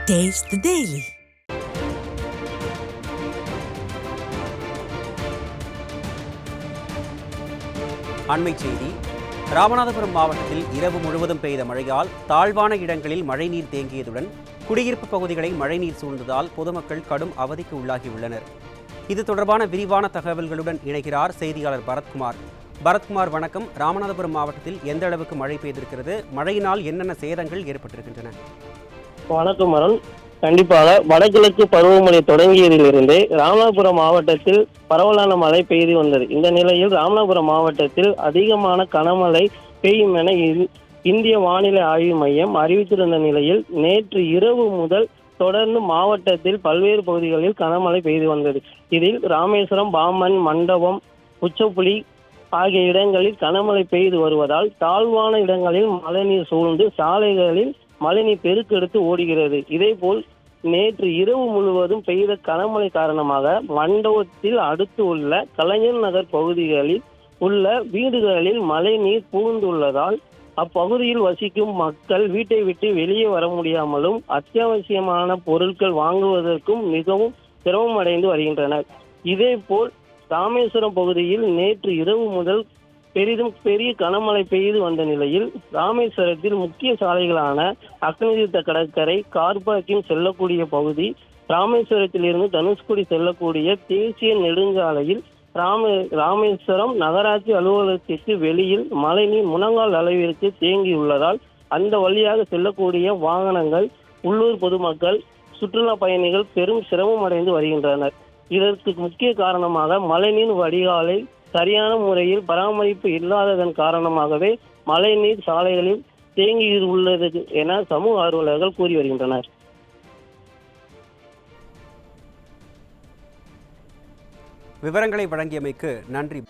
Taste the Daily. அண்மைச் செய்தி. ராமநாதபுரம் மாவட்டத்தில் இரவு முழுவதும் பெய்த மழையால் தாழ்வான இடங்களில் மழைநீர் தேங்கியதுடன் குடியிருப்பு பகுதிகளை மழைநீர் சூழ்ந்ததால் பொதுமக்கள் கடும் அவதிக்கு உள்ளாகியுள்ளனர். இது தொடர்பான விரிவான தகவல்களுடன் இணைகிறார் செய்தியாளர் பரத்குமார். பரத்குமார், வணக்கம். ராமநாதபுரம் மாவட்டத்தில் எந்த அளவுக்கு மழை பெய்திருக்கிறது? மழையினால் என்னென்ன சேதங்கள் ஏற்பட்டிருக்கின்றன? வணக்கம் அருண். கண்டிப்பாக வடகிழக்கு பருவமழை தொடங்கியதிலிருந்தே ராமநாதபுரம் மாவட்டத்தில் பரவலான மழை பெய்து வந்தது. இந்த நிலையில் ராமநாதபுரம் மாவட்டத்தில் அதிகமான கனமழை பெய்யும் என இந்திய வானிலை ஆய்வு மையம் அறிவித்திருந்த நிலையில் நேற்று இரவு முதல் தொடர்ந்து மாவட்டத்தில் பல்வேறு பகுதிகளில் கனமழை பெய்து வந்தது. இதில் ராமேஸ்வரம், பாம்பன், மண்டபம், உச்சப்புலி ஆகிய இடங்களில் கனமழை பெய்து வருவதால் தாழ்வான இடங்களில் மழைநீர் சூழ்ந்து சாலைகளில் மழைநீர் பெருக்கெடுத்து ஓடுகிறது. இதேபோல் நேற்று இரவு முழுவதும் பெய்த கனமழை காரணமாக மண்டபத்தில் அடுத்து உள்ள கலைஞர் நகர் பகுதிகளில் உள்ள வீடுகளில் மழைநீர் புகுந்துள்ளதால் அப்பகுதியில் வசிக்கும் மக்கள் வீட்டை விட்டு வெளியே வர முடியாமலும் அத்தியாவசியமான பொருட்கள் வாங்குவதற்கும் மிகவும் சிரமமடைந்து வருகின்றனர். இதேபோல் ராமேஸ்வரம் பகுதியில் நேற்று இரவு முதல் பெரிய கனமழை பெய்து வந்த நிலையில் ராமேஸ்வரத்தில் முக்கிய சாலைகளான அக்னிதீர்த்த கடற்கரை, கார் பார்க்கிங் செல்லக்கூடிய பகுதி, ராமேஸ்வரத்திலிருந்து தனுஷ்கோடி செல்லக்கூடிய தேசிய நெடுஞ்சாலையில் ராமேஸ்வரம் நகராட்சி அலுவலகத்திற்கு வெளியில் மழைநீர் முழங்கால் அளவிற்கு தேங்கியுள்ளதால் அந்த வழியாக செல்லக்கூடிய வாகனங்கள், உள்ளூர் பொதுமக்கள், சுற்றுலா பயணிகள் பெரும் சிரமம் அடைந்து வருகின்றனர். இதற்கு முக்கிய காரணமாக மழைநீர் வடிகாலை சரியான முறையில் பராமரிப்பு இல்லாததன் காரணமாகவே மழைநீர் சாலைகளில் தேங்கி உள்ளது என சமூக ஆர்வலர்கள் கூறி வருகின்றனர். விவரங்களை வழங்கியமைக்கு நன்றி.